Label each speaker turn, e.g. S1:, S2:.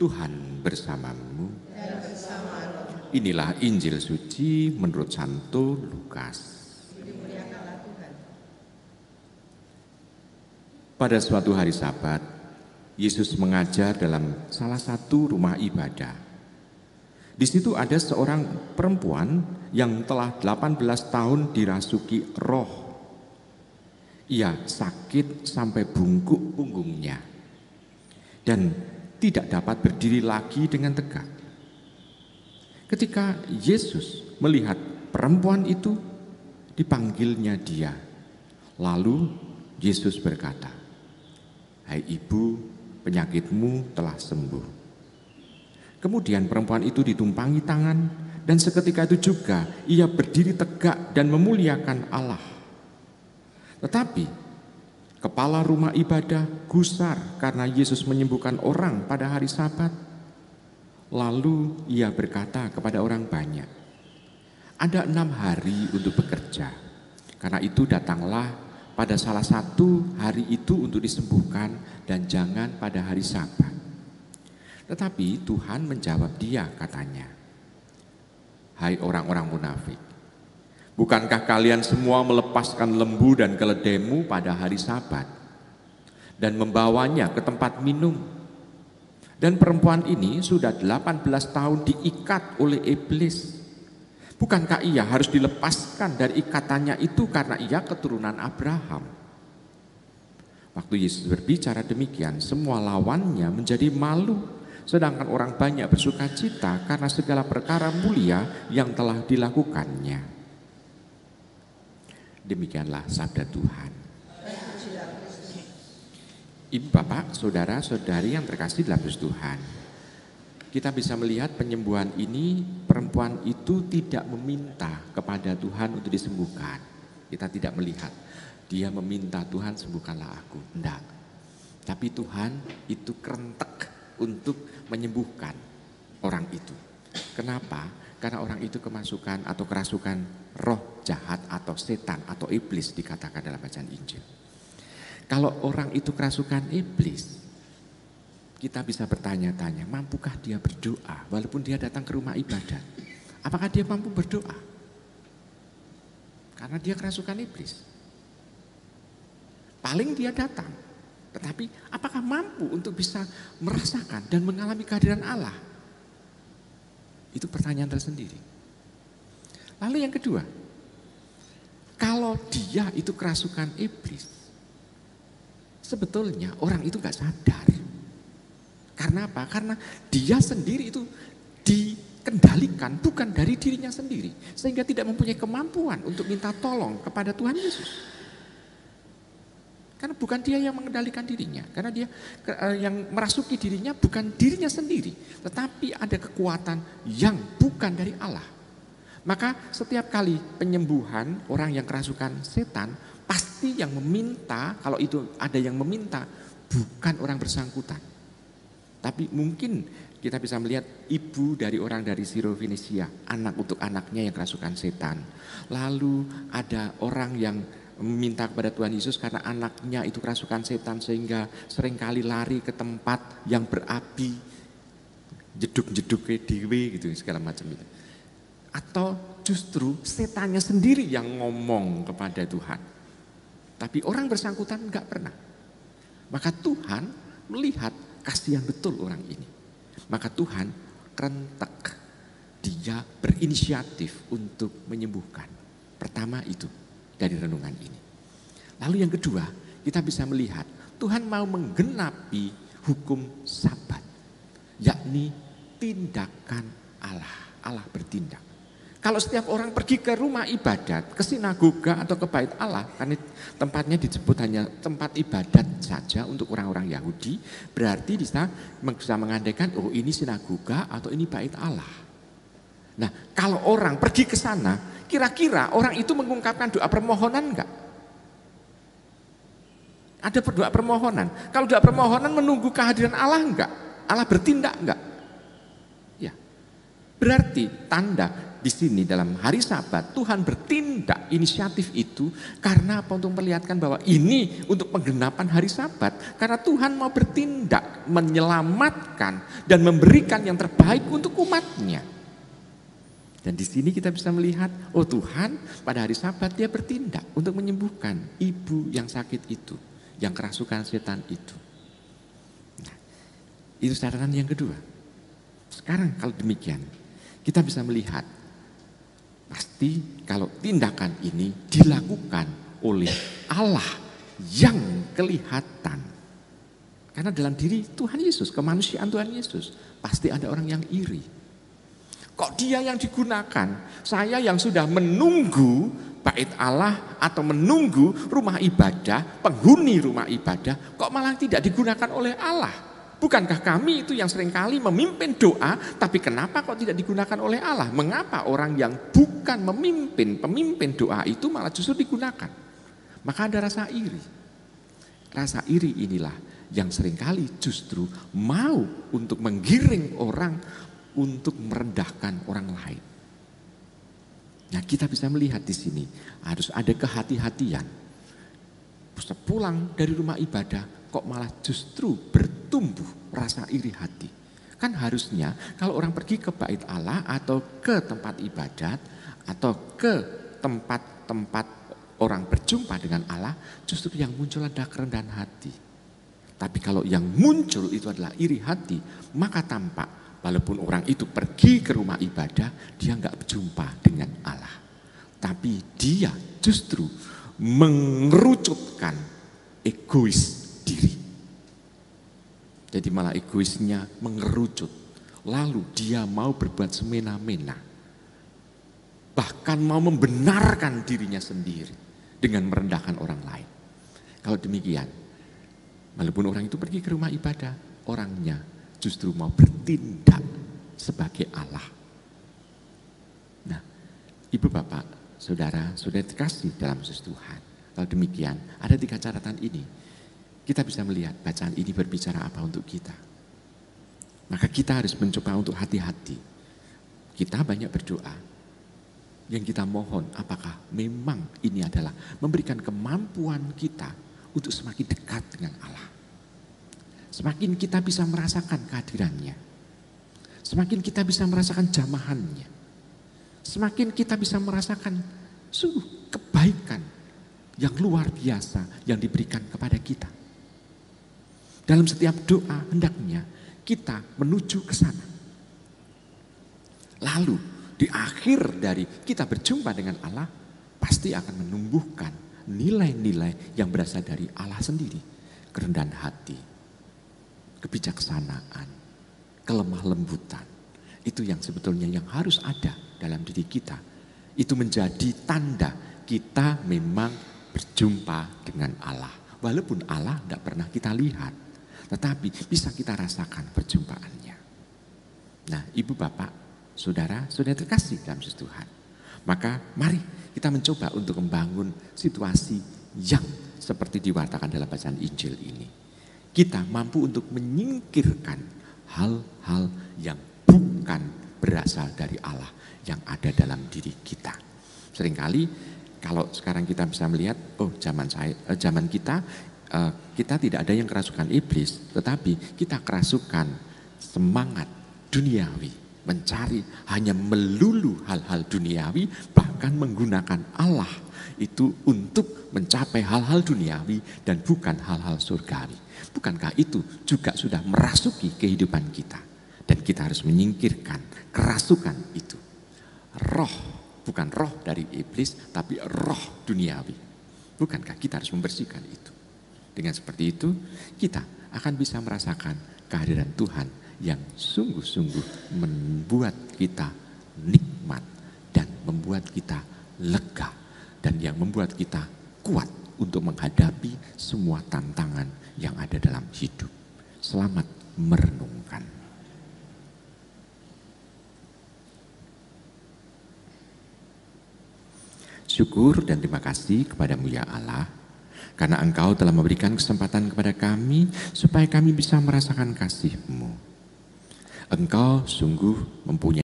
S1: Tuhan bersamamu. Inilah Injil suci menurut Santo Lukas. Pada suatu hari Sabat, Yesus mengajar dalam salah satu rumah ibadah. Di situ ada seorang perempuan yang telah 18 tahun dirasuki roh. Ia sakit sampai bungkuk punggungnya dan tidak dapat berdiri lagi dengan tegak. Ketika Yesus melihat perempuan itu, dipanggilnya dia. Lalu Yesus berkata, "Hai ibu, penyakitmu telah sembuh." Kemudian perempuan itu ditumpangi tangan, dan seketika itu juga ia berdiri tegak dan memuliakan Allah. Tetapi kepala rumah ibadah gusar karena Yesus menyembuhkan orang pada hari Sabat. Lalu ia berkata kepada orang banyak, "Ada 6 hari untuk bekerja. Karena itu datanglah pada salah satu hari itu untuk disembuhkan dan jangan pada hari Sabat." Tetapi Tuhan menjawab dia, katanya, "Hai orang-orang munafik, bukankah kalian semua melepaskan lembu dan keledaimu pada hari Sabat dan membawanya ke tempat minum? Dan perempuan ini sudah 18 tahun diikat oleh iblis. Bukankah ia harus dilepaskan dari ikatannya itu karena ia keturunan Abraham?" Waktu Yesus berbicara demikian, semua lawannya menjadi malu, sedangkan orang banyak bersuka cita karena segala perkara mulia yang telah dilakukannya. Demikianlah sabda Tuhan. Ibu, bapak, saudara, saudari yang terkasih dalam Tuhan, kita bisa melihat penyembuhan ini, perempuan itu tidak meminta kepada Tuhan untuk disembuhkan. Kita tidak melihat dia meminta, "Tuhan sembuhkanlah aku." Enggak. Tapi Tuhan itu kerentek untuk menyembuhkan orang itu. Kenapa? Karena orang itu kemasukan atau kerasukan roh jahat atau setan atau iblis, dikatakan dalam bacaan Injil. Kalau orang itu kerasukan iblis, kita bisa bertanya-tanya, mampukah dia berdoa walaupun dia datang ke rumah ibadah? Apakah dia mampu berdoa? Karena dia kerasukan iblis. Paling dia datang, tetapi apakah mampu untuk bisa merasakan dan mengalami kehadiran Allah? Itu pertanyaan tersendiri. Lalu yang kedua, kalau dia itu kerasukan iblis, sebetulnya orang itu gak sadar. Karena apa? Karena dia sendiri itu dikendalikan bukan dari dirinya sendiri, sehingga tidak mempunyai kemampuan untuk minta tolong kepada Tuhan Yesus. Karena bukan dia yang mengendalikan dirinya, karena dia yang merasuki dirinya bukan dirinya sendiri, tetapi ada kekuatan yang bukan dari Allah. Maka setiap kali penyembuhan orang yang kerasukan setan, pasti yang meminta, kalau itu ada yang meminta, bukan orang bersangkutan. Tapi mungkin kita bisa melihat ibu dari orang dari Sirofenisia, anak untuk anaknya yang kerasukan setan. Lalu ada orang yang meminta kepada Tuhan Yesus karena anaknya itu kerasukan setan, sehingga seringkali lari ke tempat yang berapi, jeduk-jeduk ke dewe gitu, segala macam itu. Atau justru setannya sendiri yang ngomong kepada Tuhan. Tapi orang bersangkutan enggak pernah. Maka Tuhan melihat kasihan betul orang ini. Maka Tuhan kerentek, dia berinisiatif untuk menyembuhkan. Pertama itu dari renungan ini. Lalu yang kedua, kita bisa melihat Tuhan mau menggenapi hukum Sabat, yakni tindakan Allah. Allah bertindak. Kalau setiap orang pergi ke rumah ibadat, ke sinagoga atau ke bait Allah, karena tempatnya disebut hanya tempat ibadat saja untuk orang-orang Yahudi, berarti bisa mengandaikan, oh ini sinagoga atau ini bait Allah. Nah, kalau orang pergi ke sana, kira-kira orang itu mengungkapkan doa permohonan enggak? Ada doa permohonan. Kalau doa permohonan menunggu kehadiran Allah enggak? Allah bertindak enggak? Ya. Berarti tanda di sini dalam hari Sabat Tuhan bertindak inisiatif itu karena apa? Untuk memperlihatkan bahwa ini untuk penggenapan hari Sabat, karena Tuhan mau bertindak menyelamatkan dan memberikan yang terbaik untuk umatnya. Dan di sini kita bisa melihat, oh Tuhan pada hari Sabat dia bertindak untuk menyembuhkan ibu yang sakit itu, yang kerasukan setan itu. Nah, itu catatan yang kedua. Sekarang kalau demikian, kita bisa melihat pasti kalau tindakan ini dilakukan oleh Allah yang kelihatan. Karena dalam diri Tuhan Yesus, kemanusiaan Tuhan Yesus, pasti ada orang yang iri. Kok dia yang digunakan? Saya yang sudah menunggu bait Allah atau menunggu rumah ibadah, penghuni rumah ibadah, kok malah tidak digunakan oleh Allah? Bukankah kami itu yang seringkali memimpin doa, tapi kenapa kok tidak digunakan oleh Allah? Mengapa orang yang bukan pemimpin doa itu malah justru digunakan? Maka ada rasa iri. Rasa iri inilah yang seringkali justru mau untuk menggiring orang untuk merendahkan orang lain. Nah, kita bisa melihat di sini harus ada kehati-hatian. Sepulang dari rumah ibadah, kok malah justru bertumbuh rasa iri hati. Kan harusnya kalau orang pergi ke bait Allah atau ke tempat ibadat atau ke tempat-tempat orang berjumpa dengan Allah, justru yang muncul adalah kerendahan hati. Tapi kalau yang muncul itu adalah iri hati, maka tampak walaupun orang itu pergi ke rumah ibadah, dia nggak berjumpa dengan Allah. Tapi dia justru mengerucutkan egois diri. Jadi malah egoisnya mengerucut. Lalu dia mau berbuat semena-mena. Bahkan mau membenarkan dirinya sendiri dengan merendahkan orang lain. Kalau demikian, walaupun orang itu pergi ke rumah ibadah, orangnya justru mau bertindak sebagai Allah. Nah, ibu bapak, saudara, sudah dikasih dalam Yesus Tuhan. Kalau demikian, ada 3 catatan ini. Kita bisa melihat bacaan ini berbicara apa untuk kita. Maka kita harus mencoba untuk hati-hati. Kita banyak berdoa. Yang kita mohon apakah memang ini adalah memberikan kemampuan kita untuk semakin dekat dengan Allah. Semakin kita bisa merasakan kehadirannya. Semakin kita bisa merasakan jamahannya. Semakin kita bisa merasakan sungguh kebaikan yang luar biasa yang diberikan kepada kita. Dalam setiap doa hendaknya kita menuju ke sana. Lalu di akhir dari kita berjumpa dengan Allah, pasti akan menumbuhkan nilai-nilai yang berasal dari Allah sendiri. Kerendahan hati, kebijaksanaan, kelemah lembutan. Itu yang sebetulnya yang harus ada dalam diri kita. Itu menjadi tanda kita memang berjumpa dengan Allah. Walaupun Allah tidak pernah kita lihat, tetapi bisa kita rasakan perjumpaannya. Nah, ibu bapak, saudara terkasih dalam Yesus Tuhan. Maka mari kita mencoba untuk membangun situasi yang seperti diwartakan dalam bacaan Injil ini. Kita mampu untuk menyingkirkan hal-hal yang bukan berasal dari Allah yang ada dalam diri kita. Seringkali kalau sekarang kita bisa melihat, oh zaman kita tidak ada yang kerasukan iblis, tetapi kita kerasukan semangat duniawi, mencari hanya melulu hal-hal duniawi, bahkan menggunakan Allah itu untuk mencapai hal-hal duniawi dan bukan hal-hal surgawi. Bukankah itu juga sudah merasuki kehidupan kita? Dan kita harus menyingkirkan kerasukan itu. Roh, bukan roh dari iblis, tapi roh duniawi. Bukankah kita harus membersihkan itu? Dengan seperti itu, kita akan bisa merasakan kehadiran Tuhan yang sungguh-sungguh membuat kita nikmat dan membuat kita lega dan yang membuat kita kuat untuk menghadapi semua tantangan yang ada dalam hidup. Selamat merenungkan. Syukur dan terima kasih kepadamu ya Allah, karena Engkau telah memberikan kesempatan kepada kami supaya kami bisa merasakan kasih-Mu. Engkau sungguh mempunyai